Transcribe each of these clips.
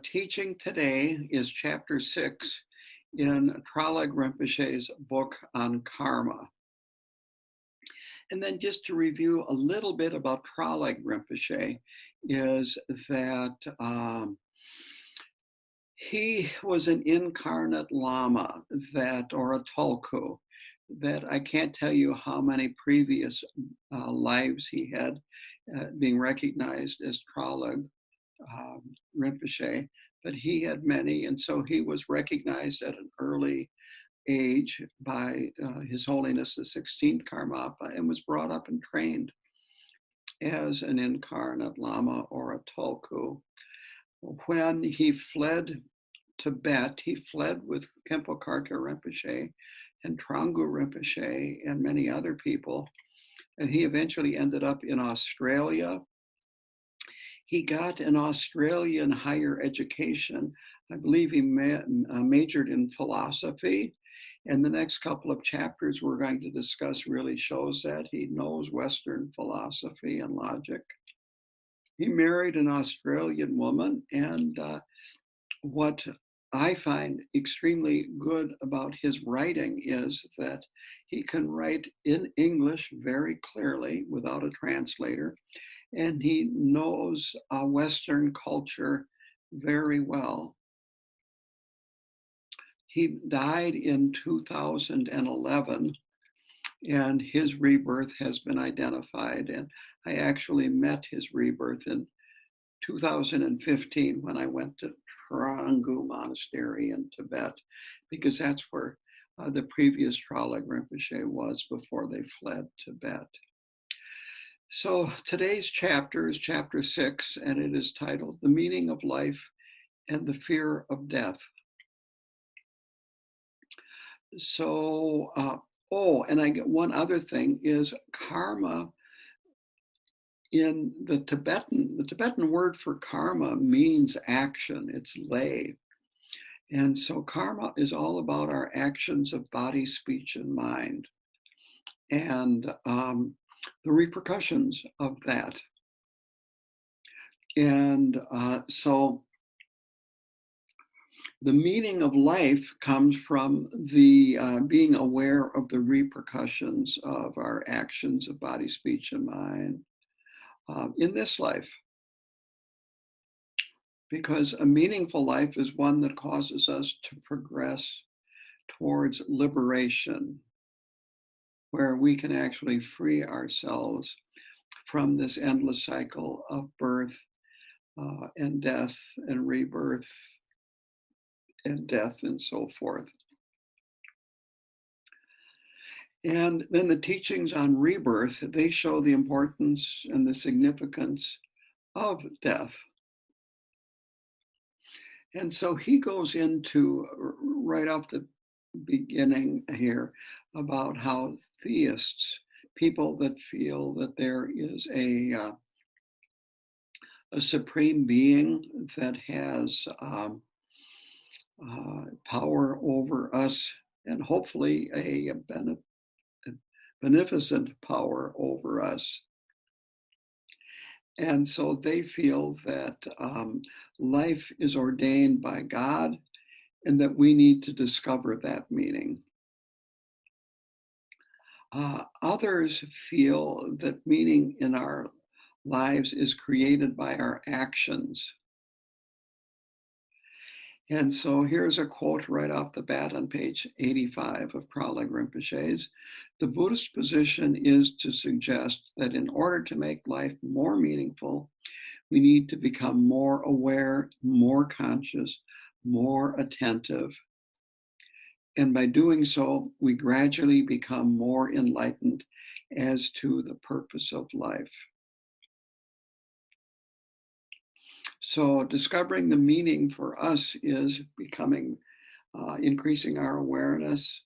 teaching today is chapter 6 in Traleg Rinpoche's book on karma. And then just to review a little bit about Traleg Rinpoche is that he was an incarnate Lama or a Tulku that I can't tell you how many previous lives he had being recognized as Traleg Rinpoche, but he had many, and so he was recognized at an early age by His Holiness the 16th Karmapa and was brought up and trained as an incarnate Lama or a Tulku. When he fled Tibet, he fled with Khenpo Karthar Rinpoche and Trangu Rinpoche and many other people, and he eventually ended up in Australia. He got an Australian higher education. I believe he majored in philosophy. And the next couple of chapters we're going to discuss really shows that he knows Western philosophy and logic. He married an Australian woman, and what I find extremely good about his writing is that he can write in English very clearly without a translator, and he knows Western culture very well. He died in 2011, and his rebirth has been identified. And I actually met his rebirth in 2015 when I went to Trangu Monastery in Tibet, because that's where the previous Traleg Rinpoche was before they fled Tibet. So today's chapter is chapter 6, and it is titled The Meaning of Life and the Fear of Death. So, and I get one other thing is karma. In the Tibetan word for karma means action, it's lay. And so karma is all about our actions of body, speech, and mind, and the repercussions of that. And so the meaning of life comes from the being aware of the repercussions of our actions of body, speech, and mind in this life. Because a meaningful life is one that causes us to progress towards liberation, where we can actually free ourselves from this endless cycle of birth and death and rebirth and death and so forth. And then the teachings on rebirth, they show the importance and the significance of death. And so he goes into, right off the beginning here, about how theists, people that feel that there is a supreme being that has power over us, and hopefully a beneficent power over us. And so they feel that life is ordained by God and that we need to discover that meaning. Others feel that meaning in our lives is created by our actions. And so here's a quote right off the bat on page 85 of Traleg Rinpoche's. The Buddhist position is to suggest that in order to make life more meaningful, we need to become more aware, more conscious, more attentive. And by doing so, we gradually become more enlightened as to the purpose of life. So discovering the meaning for us is increasing our awareness,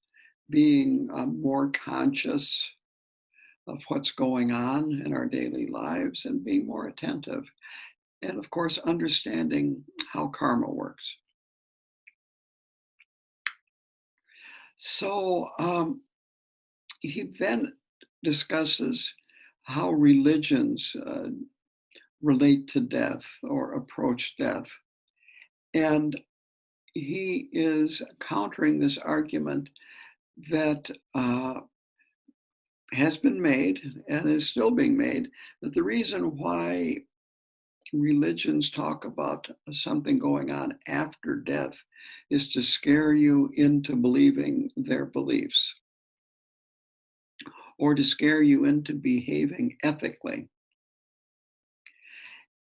being more conscious of what's going on in our daily lives and being more attentive. And of course, understanding how karma works. So he then discusses how religions relate to death or approach death. And he is countering this argument that has been made and is still being made, that the reason why religions talk about something going on after death is to scare you into believing their beliefs or to scare you into behaving ethically.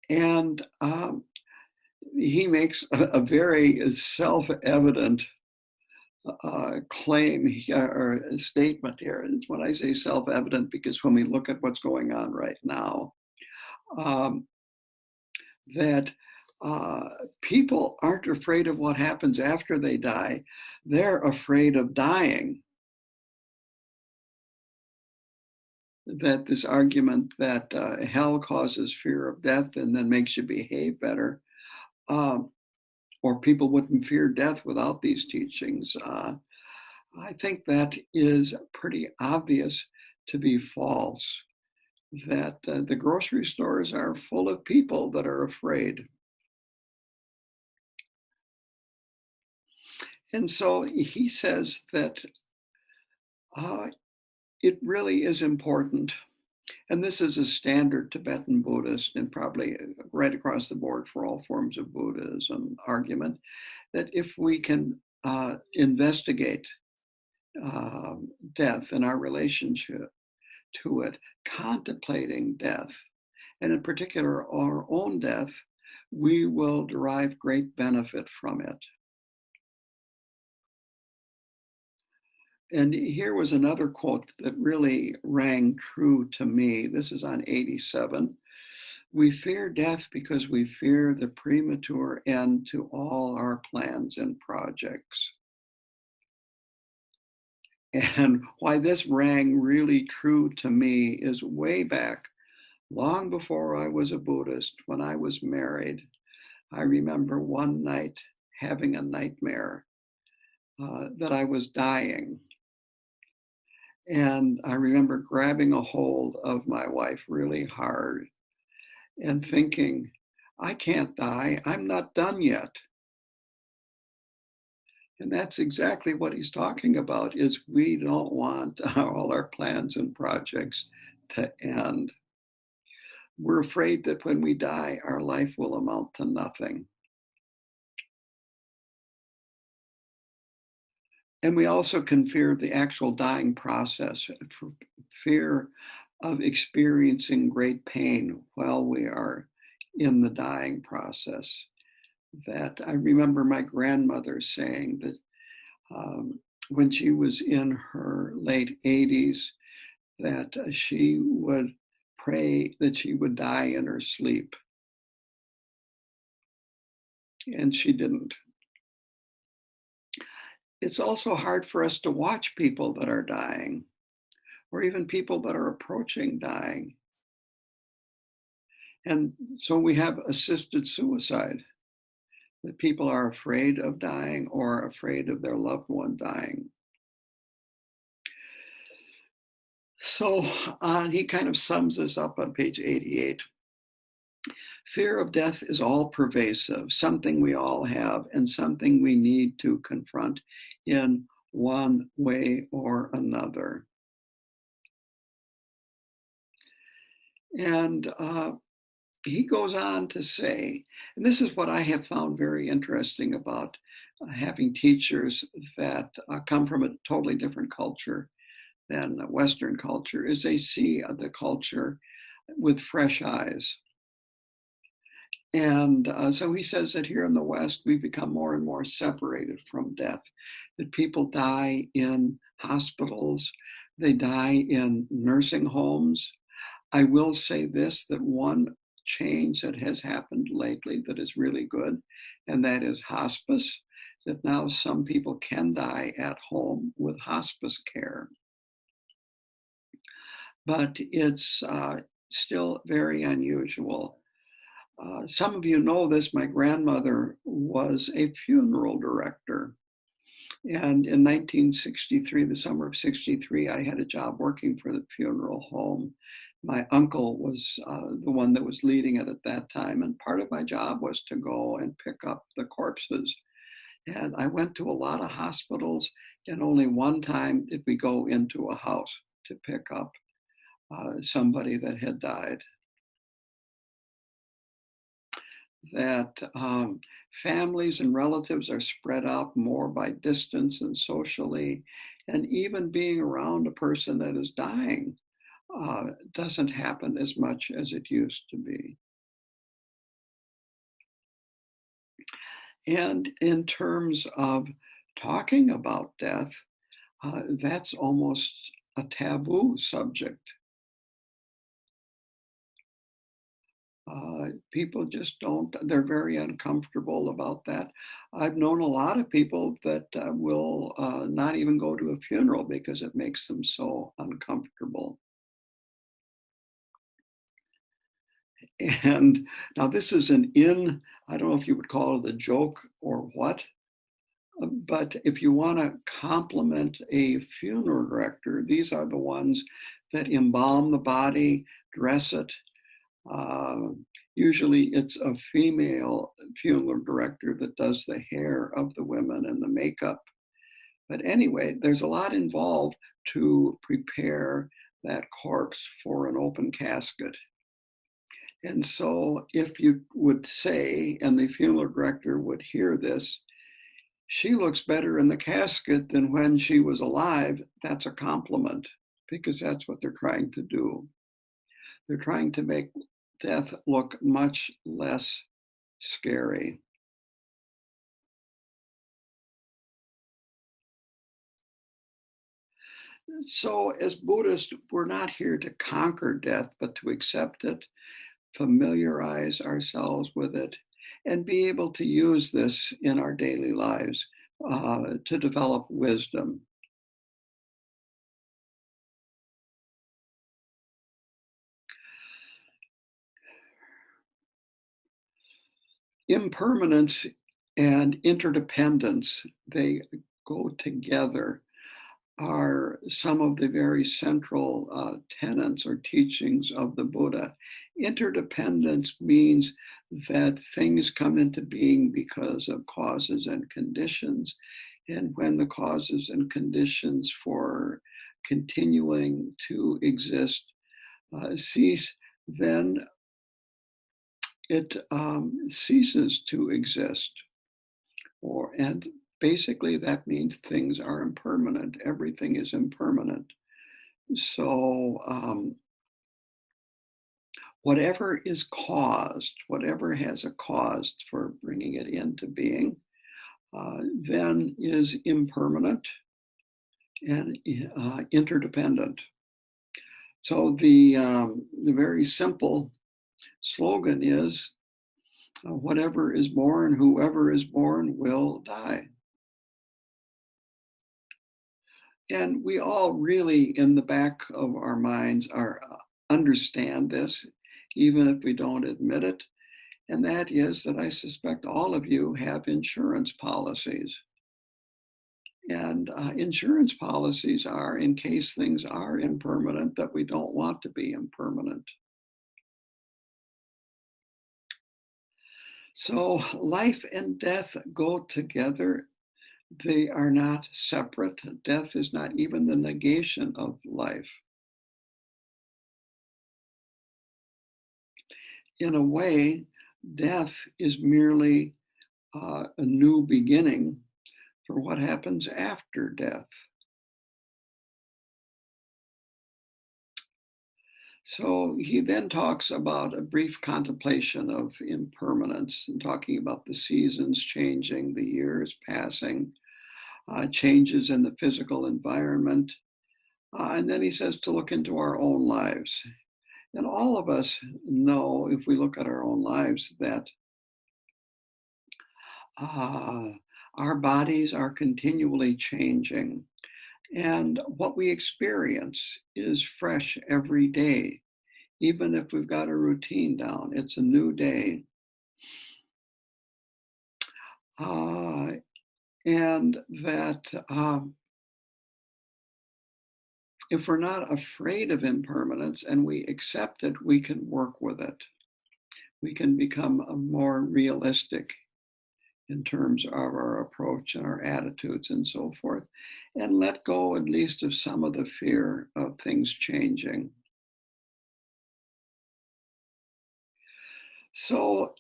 And he makes a very self-evident claim or a statement here. And when I say self-evident, because when we look at what's going on right now, that people aren't afraid of what happens after they die. They're afraid of dying. That this argument that hell causes fear of death and then makes you behave better, or people wouldn't fear death without these teachings, I think that is pretty obvious to be false. That the grocery stores are full of people that are afraid. And so he says that it really is important, and this is a standard Tibetan Buddhist and probably right across the board for all forms of Buddhism argument, that if we can investigate death and our relationship to it, contemplating death, and in particular our own death, we will derive great benefit from it. And here was another quote that really rang true to me. This is on 87. We fear death because we fear the premature end to all our plans and projects. And why this rang really true to me is way back, long before I was a Buddhist, when I was married. I remember one night having a nightmare that I was dying. And I remember grabbing a hold of my wife really hard and thinking, I can't die, I'm not done yet. And that's exactly what he's talking about, is we don't want all our plans and projects to end. We're afraid that when we die, our life will amount to nothing. And we also can fear the actual dying process, fear of experiencing great pain while we are in the dying process. That I remember my grandmother saying that when she was in her late 80s, that she would pray that she would die in her sleep. And she didn't. It's also hard for us to watch people that are dying, or even people that are approaching dying. And so we have assisted suicide, that people are afraid of dying or afraid of their loved one dying. So he kind of sums this up on page 88. Fear of death is all pervasive, something we all have and something we need to confront in one way or another. And he goes on to say, and this is what I have found very interesting about having teachers that come from a totally different culture than Western culture, is they see the culture with fresh eyes. And so he says that here in the West, we've become more and more separated from death, that people die in hospitals, they die in nursing homes. I will say this, that one change that has happened lately that is really good, and that is hospice, that now some people can die at home with hospice care. But it's still very unusual. Some of you know this, my grandmother was a funeral director. And in 1963, the summer of 63, I had a job working for the funeral home. My uncle was the one that was leading it at that time. And part of my job was to go and pick up the corpses. And I went to a lot of hospitals, and only one time did we go into a house to pick up somebody that had died. That families and relatives are spread out more by distance and socially, and even being around a person that is dying doesn't happen as much as it used to be. And in terms of talking about death, that's almost a taboo subject. People just don't, they're very uncomfortable about that. I've known a lot of people that will not even go to a funeral because it makes them so uncomfortable. And now this is I don't know if you would call it a joke or what, but if you want to compliment a funeral director, these are the ones that embalm the body, dress it. Uh, Usually it's a female funeral director that does the hair of the women and the makeup. But anyway, there's a lot involved to prepare that corpse for an open casket. And so if you would say, and the funeral director would hear this, she looks better in the casket than when she was alive, that's a compliment, because that's what they're trying to do. They're trying to make death look much less scary. So, as Buddhists, we're not here to conquer death, but to accept it, familiarize ourselves with it, and be able to use this in our daily lives to develop wisdom. Impermanence and interdependence, they go together, are some of the very central tenets or teachings of the Buddha. Interdependence means that things come into being because of causes and conditions. And when the causes and conditions for continuing to exist cease, then it ceases to exist. And basically that means things are impermanent. Everything is impermanent. So whatever is caused, whatever has a cause for bringing it into being, then is impermanent and interdependent. So the very simple slogan is, whatever is born, whoever is born will die. And we all really, in the back of our minds, understand this, even if we don't admit it. And that is that I suspect all of you have insurance policies. And insurance policies are in case things are impermanent that we don't want to be impermanent. So life and death go together. They are not separate. Death is not even the negation of life. In a way, death is merely a new beginning for what happens after death. So he then talks about a brief contemplation of impermanence and talking about the seasons changing, the years passing, changes in the physical environment. And then he says to look into our own lives. And all of us know, if we look at our own lives, that uh, our bodies are continually changing. And what we experience is fresh every day. Even if we've got a routine down, it's a new day. Uh, and that if we're not afraid of impermanence and we accept it, we can work with it. We can become more realistic in terms of our approach and our attitudes and so forth, and let go at least of some of the fear of things changing. So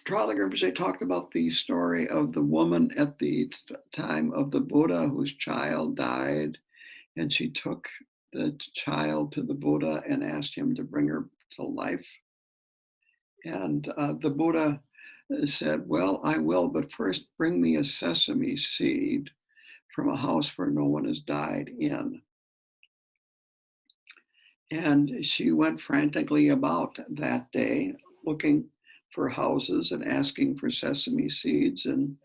Traleg Rinpoche talked about the story of the woman at the time of the Buddha whose child died, and she took the child to the Buddha and asked him to bring her to life. And the Buddha said, well, I will, but first bring me a sesame seed from a house where no one has died in. And she went frantically about that day looking for houses and asking for sesame seeds. And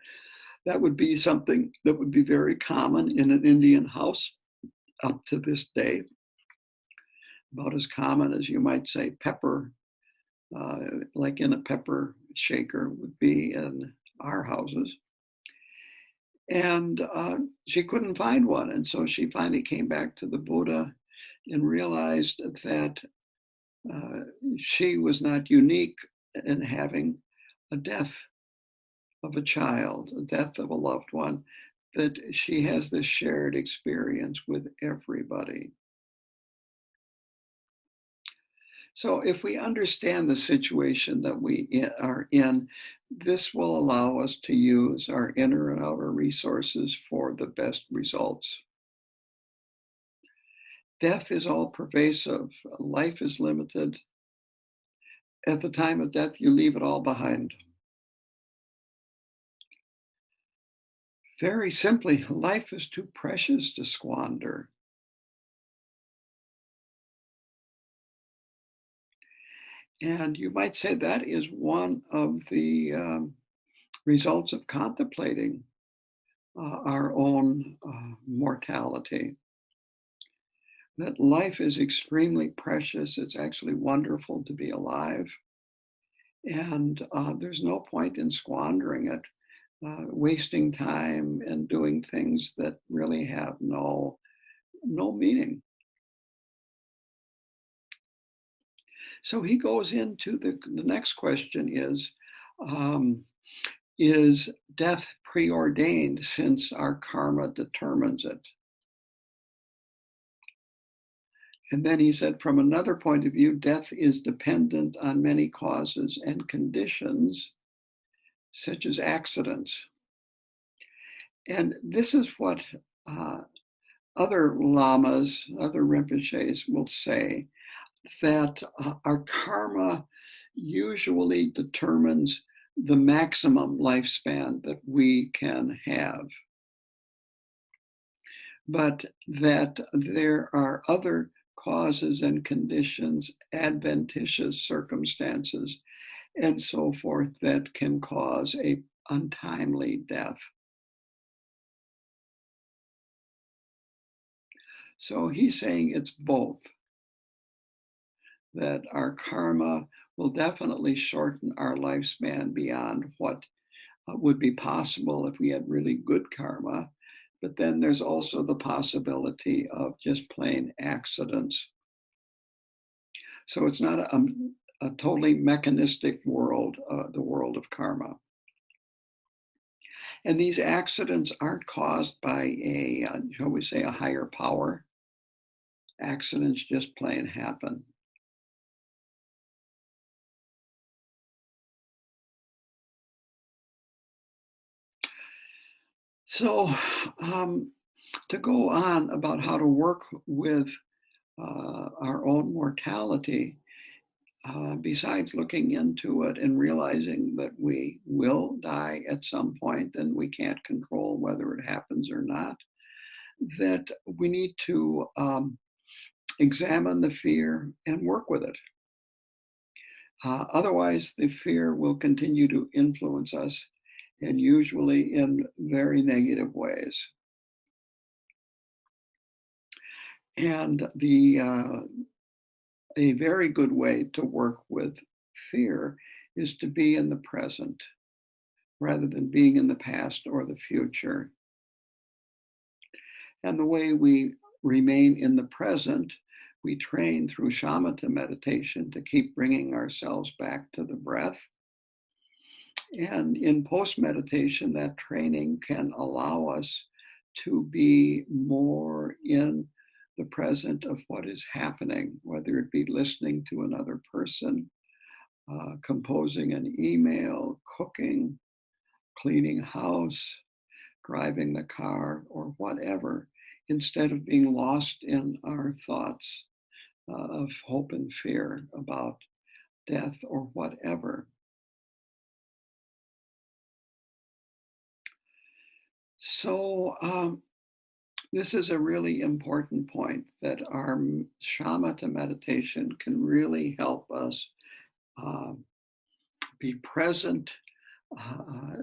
that would be something that would be very common in an Indian house up to this day, about as common as you might say pepper, like in a pepper shaker would be in our houses. And she couldn't find one. And so she finally came back to the Buddha and realized that she was not unique in having a death of a child, a death of a loved one, that she has this shared experience with everybody. So if we understand the situation that we are in, this will allow us to use our inner and outer resources for the best results. Death is all pervasive. Life is limited. At the time of death, you leave it all behind. Very simply, life is too precious to squander. And you might say that is one of the results of contemplating our own mortality. That life is extremely precious. It's actually wonderful to be alive. And there's no point in squandering it, wasting time and doing things that really have no meaning. So he goes into the next question is death preordained since our karma determines it? And then he said, from another point of view, death is dependent on many causes and conditions, such as accidents. And this is what other lamas, other rinpoches will say, that our karma usually determines the maximum lifespan that we can have. But that there are other causes and conditions, adventitious circumstances, and so forth that can cause a untimely death. So he's saying it's both. That our karma will definitely shorten our lifespan beyond what would be possible if we had really good karma. But then there's also the possibility of just plain accidents. So it's not a totally mechanistic world, the world of karma. And these accidents aren't caused by shall we say, a higher power. Accidents just plain happen. So to go on about how to work with our own mortality, besides looking into it and realizing that we will die at some point and we can't control whether it happens or not, that we need to examine the fear and work with it. Otherwise, the fear will continue to influence us, and usually in very negative ways. And a very good way to work with fear is to be in the present, rather than being in the past or the future. And the way we remain in the present, we train through shamatha meditation to keep bringing ourselves back to the breath. And in post-meditation, that training can allow us to be more in the present of what is happening, whether it be listening to another person, composing an email, cooking, cleaning house, driving the car, or whatever, instead of being lost in our thoughts of hope and fear about death or whatever. So this is a really important point, that our shamatha meditation can really help us be present,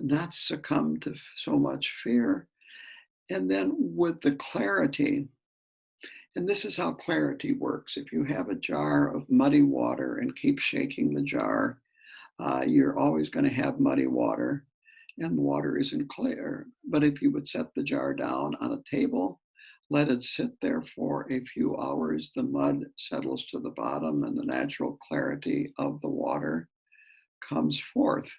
not succumb to so much fear. And then with the clarity, and this is how clarity works. If you have a jar of muddy water and keep shaking the jar, you're always going to have muddy water, and the water isn't clear. But if you would set the jar down on a table, let it sit there for a few hours, the mud settles to the bottom and the natural clarity of the water comes forth.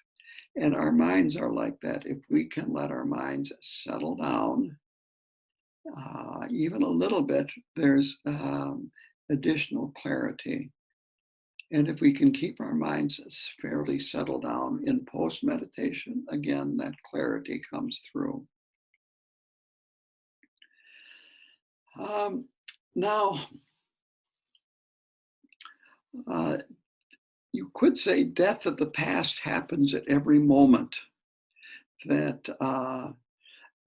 And our minds are like that. If we can let our minds settle down, even a little bit, there's additional clarity. And if we can keep our minds fairly settled down in post-meditation, again, that clarity comes through. Now, you could say death of the past happens at every moment, that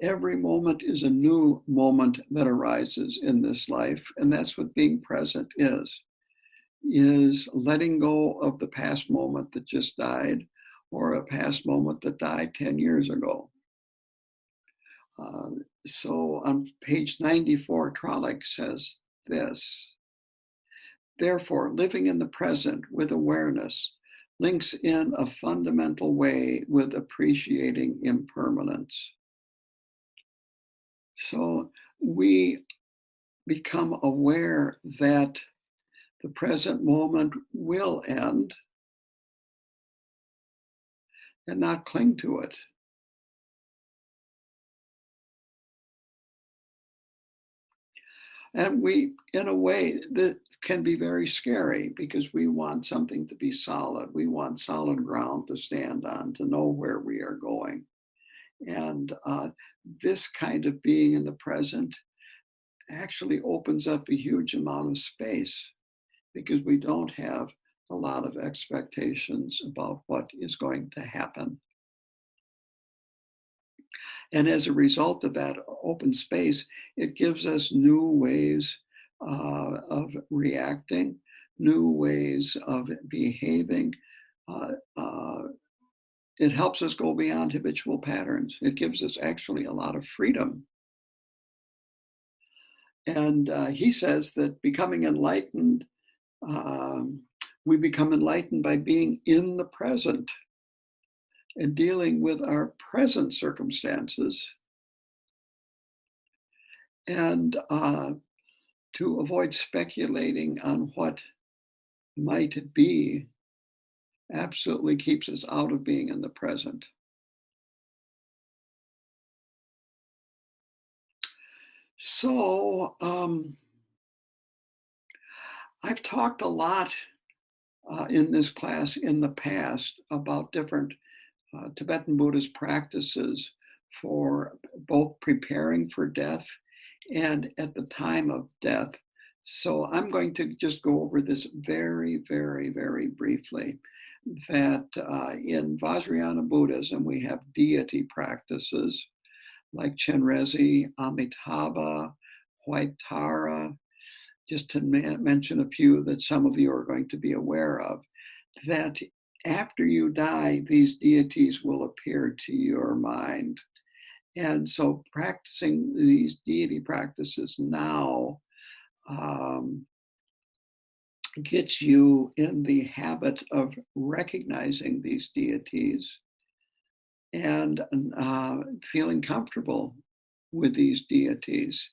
every moment is a new moment that arises in this life, and that's what being present is letting go of the past moment that just died, or a past moment that died 10 years ago. So on page 94, Traleg says this: therefore, living in the present with awareness links in a fundamental way with appreciating impermanence. So we become aware that the present moment will end and not cling to it. And we, in a way, that can be very scary, because we want something to be solid. We want solid ground to stand on, to know where we are going. And this kind of being in the present actually opens up a huge amount of space, because we don't have a lot of expectations about what is going to happen. And as a result of that open space, it gives us new ways of reacting, new ways of behaving. It helps us go beyond habitual patterns. It gives us actually a lot of freedom. And he says that becoming enlightened, we become enlightened by being in the present and dealing with our present circumstances, and to avoid speculating on what might be absolutely keeps us out of being in the present. So I've talked a lot in this class in the past about different Tibetan Buddhist practices for both preparing for death and at the time of death. So I'm going to just go over this very, very, very briefly. That in Vajrayana Buddhism, we have deity practices like Chenrezi, Amitabha, White Tara, just to mention a few that some of you are going to be aware of, that after you die, these deities will appear to your mind. And so practicing these deity practices now gets you in the habit of recognizing these deities and feeling comfortable with these deities.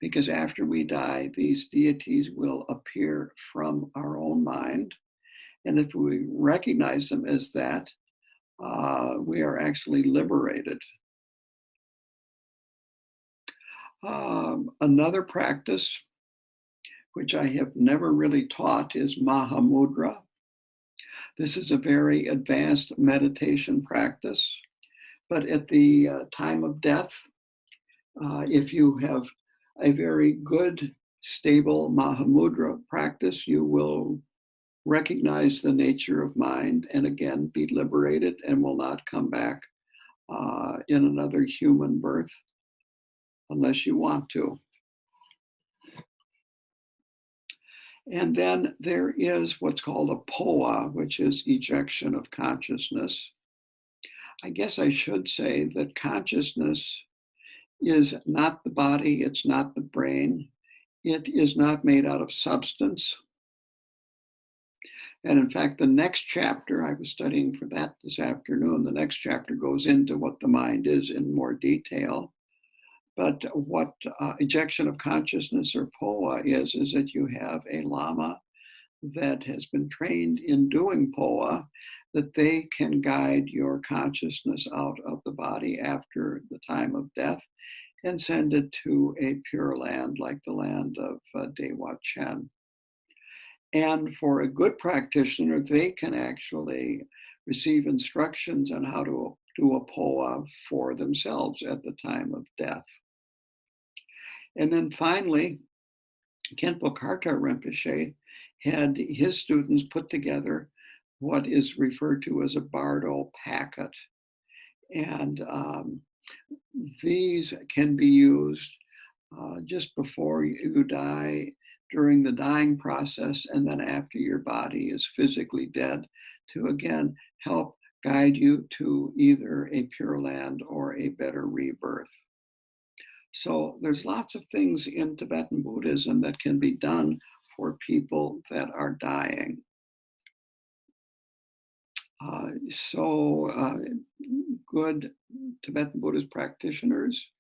Because after we die, these deities will appear from our own mind. And if we recognize them as that, we are actually liberated. Another practice, which I have never really taught, is Mahamudra. This is a very advanced meditation practice. But at the time of death, if you have a very good, stable Mahamudra practice, you will recognize the nature of mind and again be liberated and will not come back in another human birth unless you want to. And then there is what's called a POA, which is ejection of consciousness. I guess I should say that consciousness is not the body, it's not the brain, it is not made out of substance. And in fact, the next chapter, I was studying for that this afternoon, the next chapter goes into what the mind is in more detail. But what ejection of consciousness, or POA, is that you have a Lama that has been trained in doing POA, that they can guide your consciousness out of the body after the time of death and send it to a pure land like the land of Dewa Chen. And for a good practitioner, they can actually receive instructions on how to do a POA for themselves at the time of death. And then finally, Khenpo Karthar Rinpoche had his students put together what is referred to as a Bardo packet. And these can be used just before you die, during the dying process, and then after your body is physically dead, to again help guide you to either a pure land or a better rebirth. So there's lots of things in Tibetan Buddhism that can be done for people that are dying. Good Tibetan Buddhist practitioners,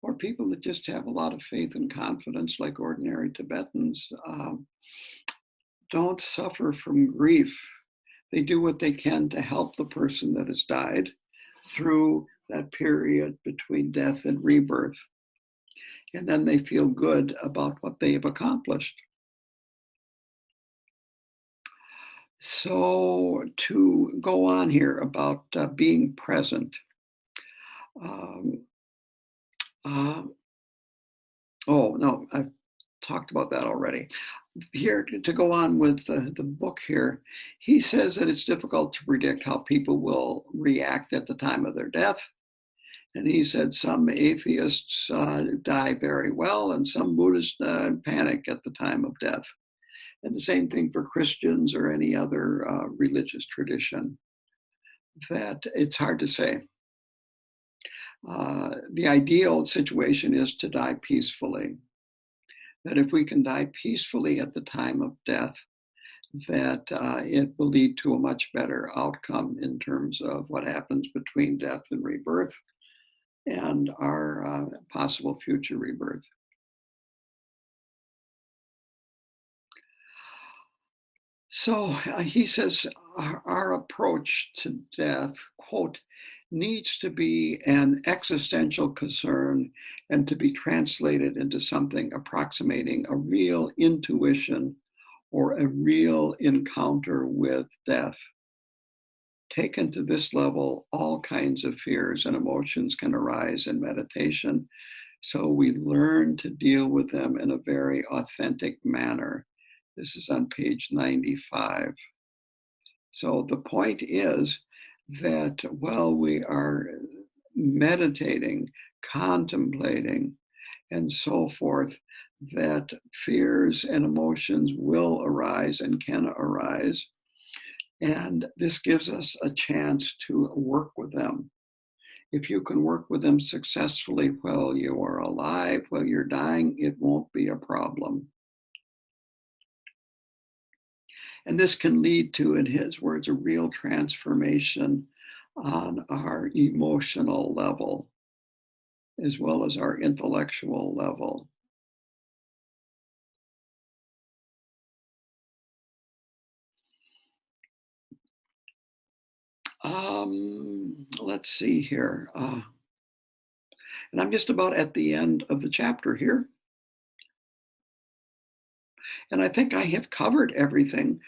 or people that just have a lot of faith and confidence, like ordinary Tibetans, don't suffer from grief. They do what they can to help the person that has died through that period between death and rebirth. And then they feel good about what they have accomplished. So to go on here about being present. Oh, no, I've talked about that already. Here, to go on with the book here, he says that it's difficult to predict how people will react at the time of their death. And he said some atheists die very well, and some Buddhists panic at the time of death. And the same thing for Christians or any other religious tradition, that it's hard to say. The ideal situation is to die peacefully. That if we can die peacefully at the time of death, that it will lead to a much better outcome in terms of what happens between death and rebirth and our possible future rebirth. So he says our approach to death, quote, needs to be an existential concern and to be translated into something approximating a real intuition or a real encounter with death. Taken to this level, all kinds of fears and emotions can arise in meditation. So we learn to deal with them in a very authentic manner. This is on page 95. So the point is that while we are meditating, contemplating, and so forth, that fears and emotions will arise and can arise. And this gives us a chance to work with them. If you can work with them successfully while you are alive, while you're dying, it won't be a problem. And this can lead to, in his words, a real transformation on our emotional level as well as our intellectual level. Let's see here. And I'm just about at the end of the chapter here. And I think I have covered everything